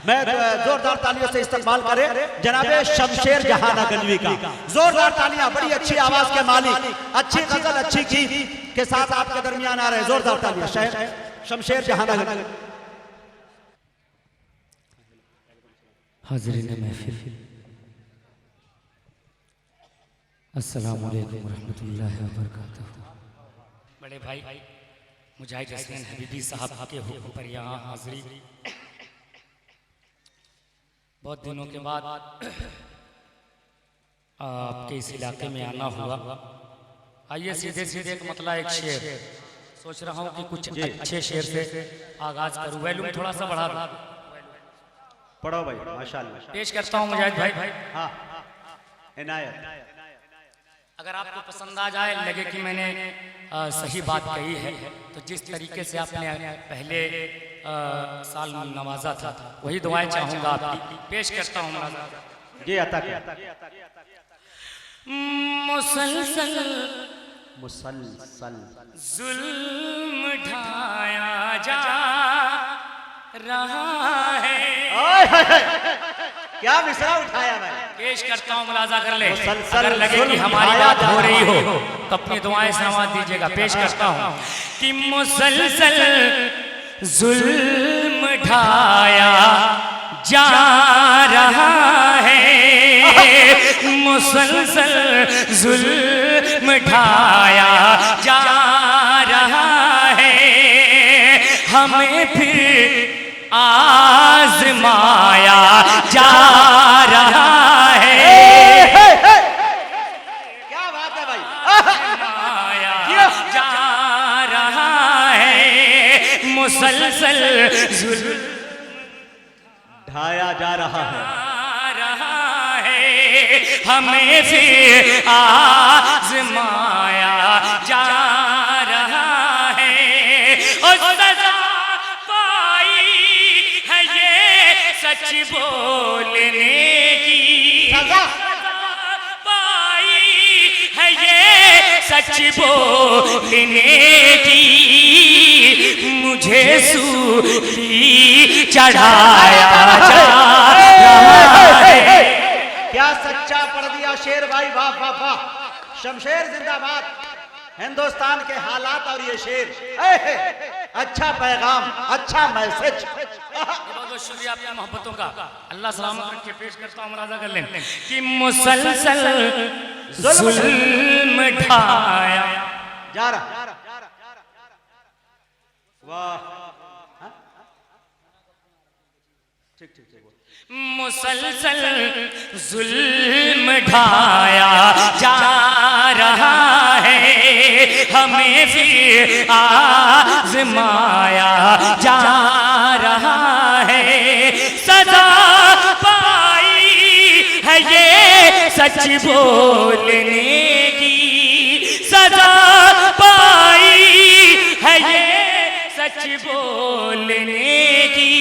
मैं जोरदार तालियों से इस्तकबाल करें जनाबे शमशेर जहाना गंजवी का। जोरदार तालियां, बड़ी अच्छी आवाज के मालिक, अच्छी गजल, अच्छी गीत के साथ आपके दरमियान आ रहे हैं। जोरदार तालियां शमशेर जहाना गंजवी। हाज़रीन महफिल, अस्सलामु अलैकुम रहमतुल्लाहि व बरकातहू। बड़े भाई मुजाहिद हसनैन हबीबी साहब के हुक्म पर यहाँ हाज़री। बहुत दिनों के बाद आपके इस इलाके में आना हुआ। आइए सीधे सीधे एक मतलब एक शेर सोच रहा हूँ कि कुछ अच्छे शेर से आगाज करूँ। वैल्यूम थोड़ा सा बढ़ा दो। पढ़ो भाई, माशाअल्लाह। पेश करता हूँ मुजाहिद भाई। हाँ, इनायत। अगर आपको पसंद आ जाए, लगे कि मैंने सही बात कही है, तो जिस तरीके से आपने पहले साल नवाजा था वही दुआएं चाहूंगा आपकी। पेश करता हूँ जी। अता मुसलसल मुसलसल जुल्म ढाया जा रहा है। क्या मिसरा उठाया भाई। पेश करता हूँ, मुलाजा कर ले। अगर लगे कि हमारी बात हो रही हो तो अपनी दुआएं समाज दीजिएगा। पेश करता हूँ कि मुसलसल जुल्म ढाया जा रहा है, मुसलसल जुल्म ढाया जा रहा है, हमें फिर आजमाया जा रहा है। क्या बात है भाई। आजमाया जा रहा है, मुसलसल जुल्म ढाया जा रहा है, हमें फिर आजमाया जा रहा है। और सजा पाई है ये सच बोलने की, सजा पाई है ये सच बोलने की, मुझे सूली चढ़ाया जा रहा है। क्या सच्चा पढ़ दिया शेर भाई, वाह वाह वाह। शमशेर जिंदाबाद। हिंदुस्तान के हालात और ये शेर, अच्छा पैगाम, अच्छा मैसेज। बहुत शुक्रिया आपकी मोहब्बतों का। अल्लाह सलामत रखे। पेश करता हूँ, मुलाजा कर लें कि मुसलसल जुल्म ढाया जा रहा। वाह, ठीक ठीक ठीक। मुसलसल जुल्म ढाया जा रहा है, हमें फिर आजमाया जा रहा है। सजा पाई है ये सच बोलने की, सजा पाई है ये सच बोलने की,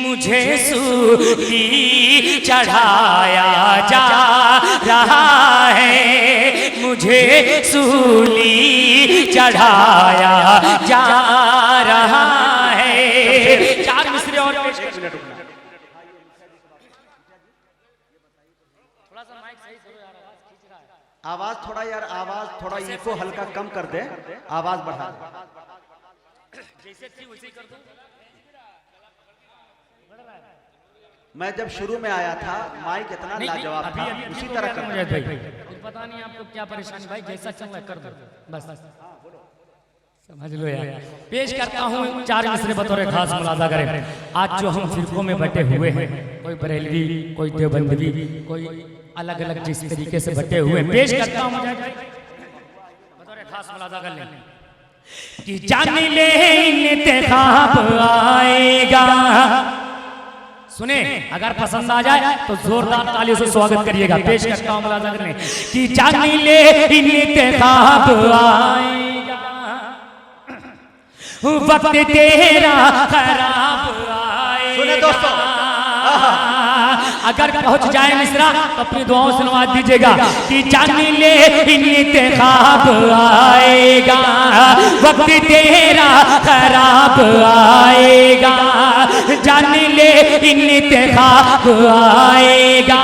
मुझे सूली चढ़ाया जा रहा है, मुझे सूली चढ़ाया जा रहा है। चार मिसरे और पेश कर। थोड़ा सा माइक सही करो यार, आवाज खींच रहा है। आवाज थोड़ा यार, आवाज थोड़ा इको हल्का कम कर दे, आवाज बढ़ा दे। जैसे थी वैसे ही कर दो। मैं जब शुरू में आया था माइक इतना लाजवाब था, उसी तरह कर। मुझे भाई पता नहीं आपको क्या परेशानी भाई, जैसा चल रहा है कर दो बस, समझ लो यार। पेश करता हूँ चार मिसरे बतौर खास, मुलाजा करें। आज जो हम फिरकों में बटे हुए हैं, कोई बरेलवी, कोई देवबंदी, कोई अलग अलग जिस तरीके से बटे हुए हैं, पेश करता हूँ बतौर खास, मुलाजा कर लें कि जान ले इंतखाब आएगा। सुने, अगर पसंद आ जाए तो जोरदार तालियों से स्वागत करिएगा। पेश करता हूँ, मुलाजा करने कि जान ले इंतखाब आएगा, वक्त तेरा खराब आएगा। सुने दोस्तों, अगर पहुंच जाए मिश्रा तो अपनी दुआओं से नवाज दीजिएगा कि जान ले इंतखाब आएगा, वक्त तेरा खराब आएगा, जान ले इंतखाब आएगा,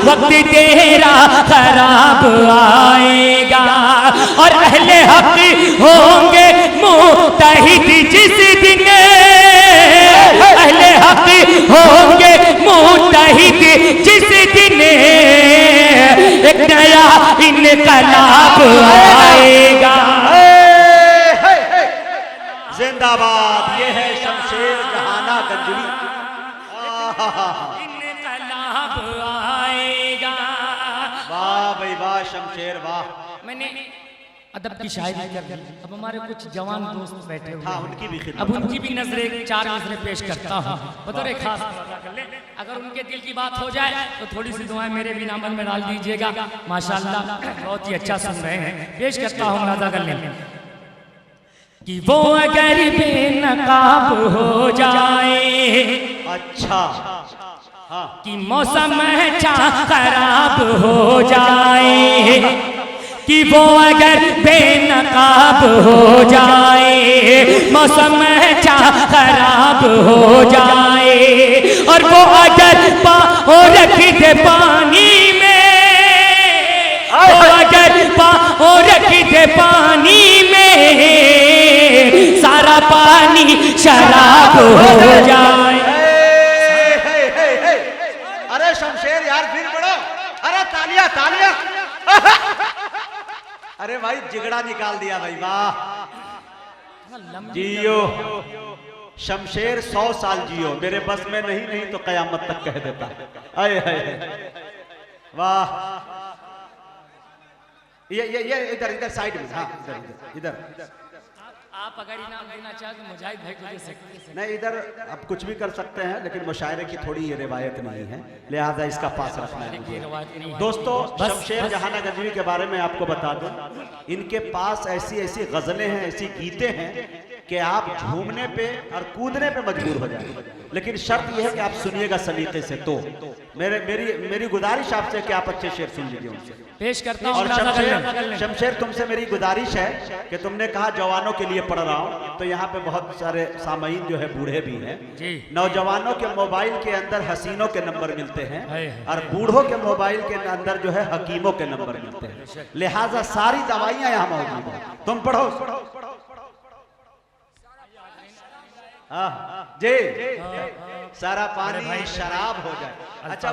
वक्त तेरा खराब आएगा, और अहले हक होंगे मुत्तहिद जिस दिन, अहले हक होंगे मुत्तहिद जिस दिन, एक नया इनकलाब आएगा। जिंदाबाद, ये है शमशेर जहाना गंजवी। इनकलाब आएगा। वाह भाई वाह शमशेर वाह। मैंने अदब की शायरी कर दी। अब हमारे कुछ जवान दोस्त बैठे हुए हाँ, हैं, उनकी भी खिदमत। अब उनकी भी नजरें 4 नजरें पेश करता हूँ बतौर खास। अगर उनके दिल की बात हो जाए तो थोड़ी सी दुआएं मेरे भी नामन में डाल दीजिएगा। माशाल्लाह बहुत ही अच्छा सुन रहे हैं। पेश करता हूँ मुलाजा कर लें कि वो अगर बेनकाब हो जाए, अच्छा हाँ, कि मौसम अच्छा खराब हो जाए, कि वो अगर बेनकाब हो जाए, मौसम अच्छा खराब हो जाए, और वो अगर पाँव रख दे पानी में, वो अगर पाँव रख दे पानी में, सारा पानी शराब हो जाए। अरे शमशेर यार फिर बढ़ो, अरे तालियां तालियां। अरे भाई जिगड़ा निकाल दिया भाई, वाह। जियो शमशेर 100 साल जियो, मेरे बस में नहीं तो कयामत तक कह देता। आए हाय वाह। ये इधर साइड में, हाँ इधर। आप अगर इनाम देना चाहें तो मुजाहिद भाई को दे सकते हैं। नहीं इधर आप कुछ भी कर सकते हैं, लेकिन मुशायरे की थोड़ी ये रिवायत नहीं है, लिहाजा इसका पास रखना है। दोस्तों शमशेर जहाना गंजवी के बारे में आपको बता दूं, इनके पास ऐसी ऐसी गजलें हैं, ऐसी गीतें हैं कि आप झूमने पे और कूदने पे मजबूर हो जाएंगे, लेकिन शर्त यह है कि आप सुनिएगा सलीके से। तो मेरी गुजारिश आपसे कि आप अच्छे शेर सुन लीजिए उनसे। पेश करता और हूं शमशेर तुमसे मेरी गुजारिश है कि तुमने कहा जवानों के लिए पढ़ रहा हूँ, तो यहाँ पे बहुत सारे सामईन जो है बूढ़े भी हैं। नौजवानों के मोबाइल के अंदर हसीनों के नंबर मिलते हैं, और बूढ़ों के मोबाइल के अंदर जो है हकीमों के नंबर मिलते हैं, लिहाजा सारी दवाइयाँ यहाँ मौजूद हैं। तुम पढ़ो जी, सारा पानी शराब हो जाए। अच्छा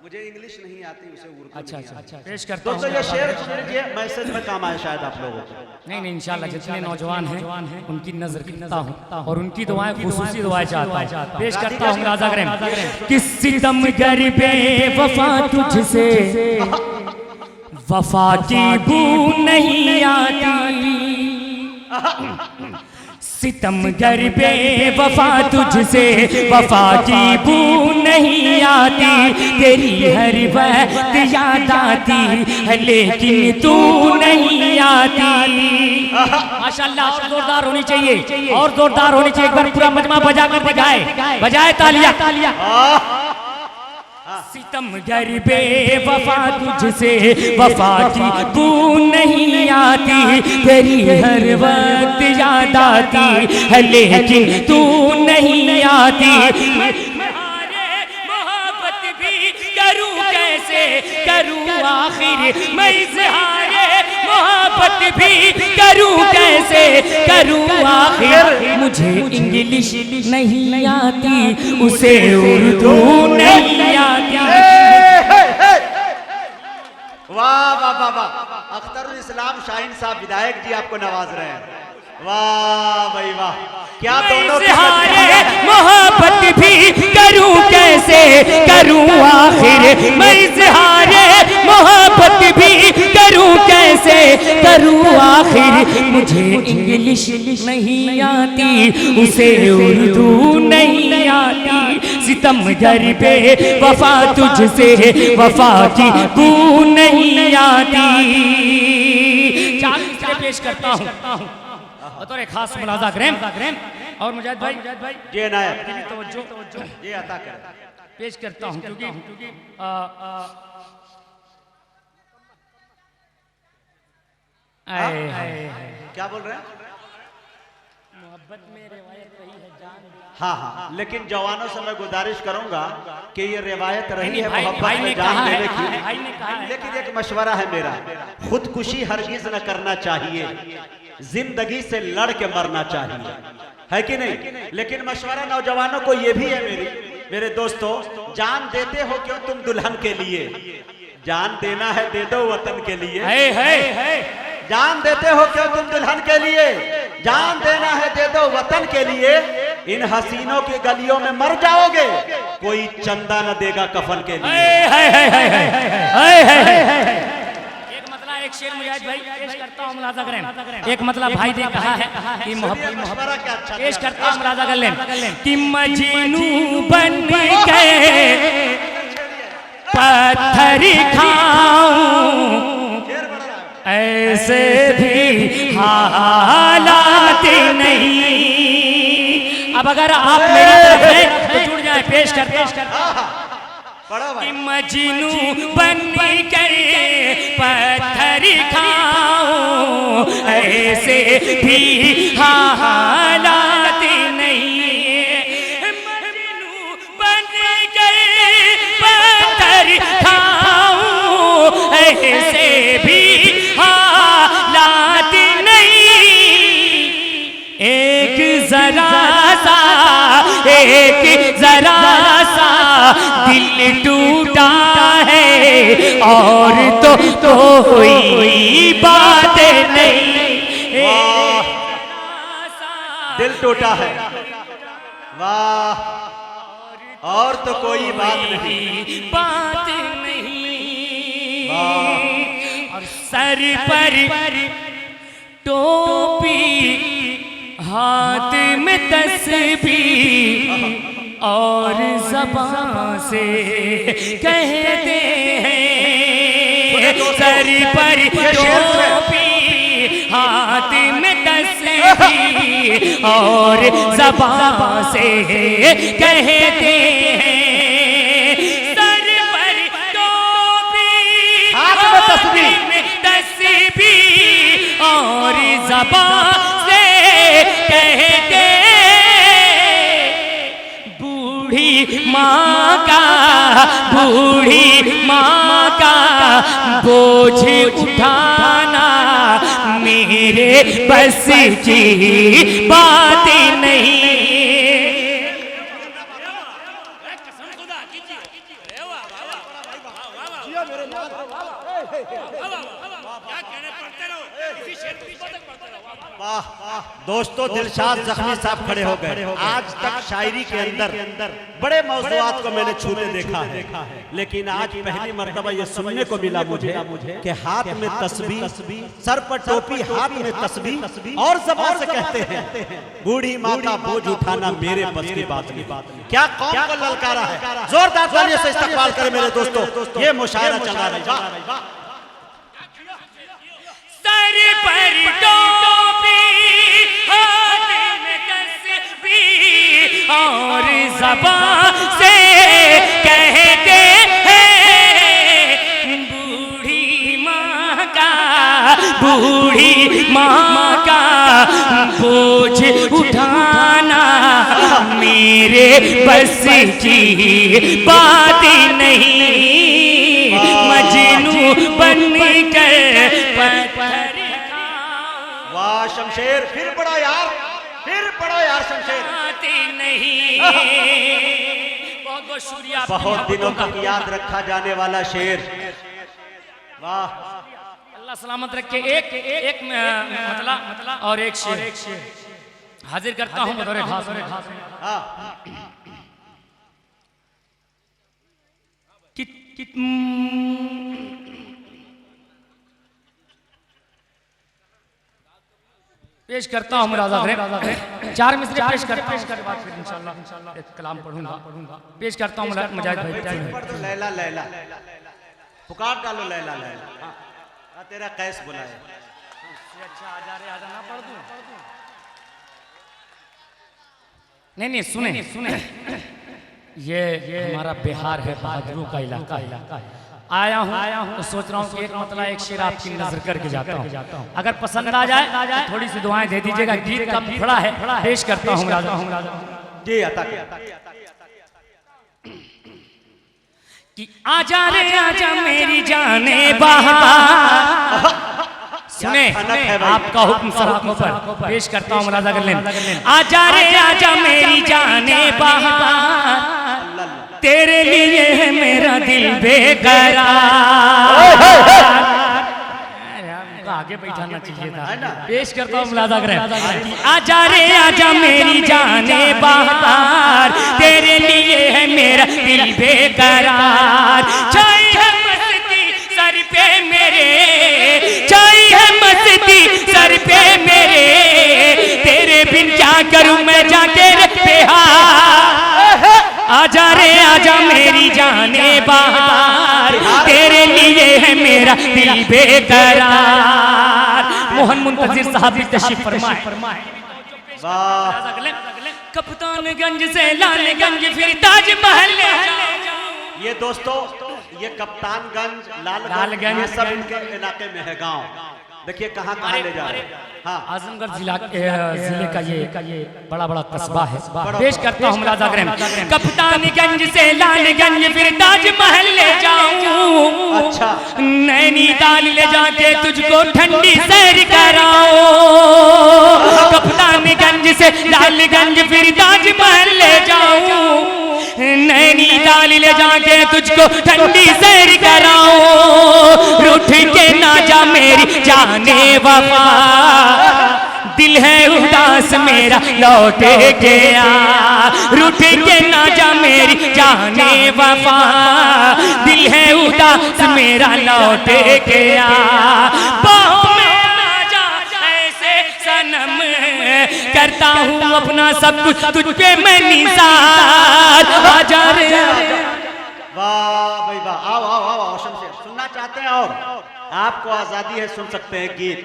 मुझे इंग्लिश नहीं आती, उसे उर्दू अच्छा पेश करता हूं। दोस्तों ये शेर सुन लीजिए, मैसेज में काम आए शायद आप लोगों को। नहीं इंशाल्लाह जितने नौजवान हैं उनकी नजर करता हूं और उनकी दुआएं खुसूसी दुआएं चाहता हूं। पेश करता हूं राजा करें कि सितम गरीबे वफा तुझसे, वफा की बू नहीं आती, सितम गरीबे वफा तुझसे, वफा की बू नहीं आती, तेरी हर वक्त याद आती है लेकिन तू नहीं आती। माशाल्लाह और जोरदार होनी चाहिए, और जोरदार होनी चाहिए। एक बार पूरा मजमा बजा कर दिखाए, बजाए तालियां। सितम गरीबे वफा तुझसे, वफा की बू नहीं आती, तेरी हर वक्त याद आती है लेकिन तू नहीं आती। मोहब्बत भी करूं कैसे करूं आखिर, मैं इज़हारे मोहब्बत भी करूं कैसे करूं आखिर, मुझे इंग्लिश नहीं आती, उसे उर्दू नहीं आती। वाह वाह वाह वाह। अख्तरुल इस्लाम शाहीन साहब विधायक जी आपको नवाज रहे हैं। वाह भाई वाह, क्या दोनों मोहब्बत भी करूं कैसे करूं आखिर, मैं इज़हारे मोहब्बत भी करूं कैसे करूं आखिर, मुझे इंग्लिश नहीं आती, उसे उर्दू नहीं आती। सितम गरीबे वफा तुझसे, वफा की बू नहीं आती। चार पेश करता हूँ और खास मुलाजा करें और मुजाहिद भाई जी नायब दिली तवज्जो ये अता कर पेश करता हूं क्योंकि क्या बोल रहे हैं? मोहब्बत में रिवायत रही है जान। हाँ हाँ, लेकिन जवानों से मैं गुजारिश करूंगा कि ये रिवायत रही है भाई मोहब्बत में ने जान कहा देने है, की, भाई ने कहा है। लेकिन एक मशवरा है मेरा, खुदकुशी हरगिज न करना चाहिए, जिंदगी से लड़ के मरना चाहिए, है कि नहीं? लेकिन मशवरा नौजवानों को ये भी है मेरे दोस्तों, जान देते हो क्यों तुम दुल्हन के लिए, जान देना है दे दो वतन के लिए। जान देते हो क्यों तुम दुल्हन के लिए, जान देना है दे दो वतन के लिए, इन हसीनों की गलियों में मर जाओगे, कोई चंदा न देगा कफन के लिए। एक मतलब एक शेर मुजाहिद भाई पेश करता हूं, मुलाजा करें। एक मतलब भाई ने कहा है कि मोहब्बत क्या अच्छा पेश करता हूं, मुलाजा कर लें कि मजनू बन के पत्थर खाऊं, ऐसे भी हालात नहीं। अब अगर आप मेरी तरफ हैं तो जुड़ जाए, पेश कर मजनू बन कर पत्थर खाऊं, ऐसे भी हालात नहीं। मजनू बन कर पत्थर खाऊं, ऐसे भी हालात नहीं। एक जरा सा दिल टूटा है और तो कोई बात नहीं। दिल टूटा है, वाह, और तो कोई बात नहीं, और सर पर टोपी, हाथ में तस्बीह और ज़बान से कहते हैं, सर पर टोपी, हाथ में तस्बीह और ज़बान से कहते हैं, सर पर टोपी, हाथ में तस्बीह और ज़बान से कहते, बूढ़ी माँ का बोझ उठाना मेरे बस की बात नहीं। दोस्तों, दिलशाद जख्मी साहब खड़े हो गए। आज तक शायरी के अंदर बड़े मौज़ूआत को मैंने छूते देखा है, लेकिन आज पहली मर्तबा ये सुनने को मिला मुझे कि हाथ में तस्बीह, सर पर टोपी, हाथ में तस्बीह और ज़बान से कहते हैं, बूढ़ी माँ का बोझ उठाना मेरे बस की बात नहीं। क्या कौम को ललकारा है, जोरदार तालियों से इस्तकबाल करें मेरे दोस्तों, ये मुशायरा चल रहा है। सर पर टोपी, हाथ में तस्बीह और ज़बान से कहते हैं, बूढ़ी माँ का बोझ उठाना मेरे बस की बात नहीं। मजनू बन कर पत्थर, वाह शमशेर, फिर पढ़ो यार शमशेर। नहीं बहुत बहुत शुक्रिया, बहुत दिनों तक याद रखा जाने वाला शेर, वाह, अल्लाह सलामत रखे। एक मतलब और एक शेर हाजिर करता हूँ बतौर खास। पेश करता हूँ मुलाजा करें, 4 मिसरे पेश करता हूँ, उसके बाद फिर इंशाल्लाह एक कलाम पढ़ूंगा। पेश करता हूँ मुजाहिद भाई। लैला लैला पुकार डालो, लैला लैला, तेरा कैस बुलाए। अच्छा, आजा ना पढ़ दूं। नहीं सुने सुने, ये हमारा बिहार है, बहादुरों का इलाका है। आया हूँ तो सोच रहा हूँ कि एक मतलब एक शेर आपकी नजर करके जाता हूँ, अगर पसंद आ जाए तो थोड़ी सी दुआएं दे दीजिएगा। गीत कम थोड़ा है, पेश करता हूँ राजा जी अता कि आजा रे आजा मेरी जाने बहार। सुने आपका हुक्म सराखों पर पेश करता हूँ मुलाजा कर लें। आजा रे आजा मेरी जाने बहार, तेरे लिए है मेरा दिल बेकरार। आगे बैठाना चाहिए था। पेश करता हूँ मुलाजा करें। आजा रे आजा मेरी जाने बहार, तेरे लिए है मेरा दिल बेकरार। चाहिए मस्ती सर पे मेरे, चाहिए मस्ती सर पे मेरे, तेरे बिन क्या करूं मैं जाके रखते हार। आजा रे आजा मेरी जाने बहार, तेरे लिए है मेरा दिल बेकरार। मोहन मुंतजिर साहब भी तशरीफ फरमाए। कप्तानगंज से लालगंज फिर ताजमहल ले जाऊं। ये दोस्तों ये कप्तानगंज लालगंज ये सब इनके इलाके में है गांव। देखिए कहाँ ले जा रहे हैं। हाँ आजमगढ़ जिले का ये बड़ा कस्बा है। पेश करता हूँ मुलाजा करें। कप्तानगंज से लालगंज फिर ताजमहल ले जाऊं। अच्छा नैनीताल ले जाके तुझको ठंडी सैर कराऊं। कप्तानगंज से लालगंज फिर ताजमहल ले जाऊं। नैनीताल ले जाके तुझको ठंडी सैर कराऊं। रूठ के ना जा मेरी जाने वफा, दिल है उदास मेरा लौटे गया। रूठ के ना जा मेरी जाने वफा, दिल है उदास मेरा लौटे गया। बाहों में ना जा ऐसे सनम, करता हूँ अपना सब कुछ तुझ पे मैं निसार। आजा रे वाह भाई वाह, आओ आओ आओ आओ शमशेर, सुनना चाहते हैं और आपको आजादी है, सुन सकते हैं गीत।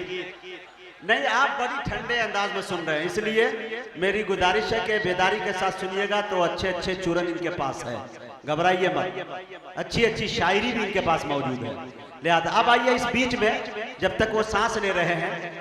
नहीं आप बड़ी ठंडे अंदाज में सुन रहे हैं, इसलिए मेरी गुजारिश है कि बेदारी के साथ सुनिएगा तो अच्छे चूरन इनके पास है, घबराइए मत। अच्छी शायरी भी इनके पास मौजूद है। लिहाजा अब आइए इस बीच में जब तक वो सांस ले रहे हैं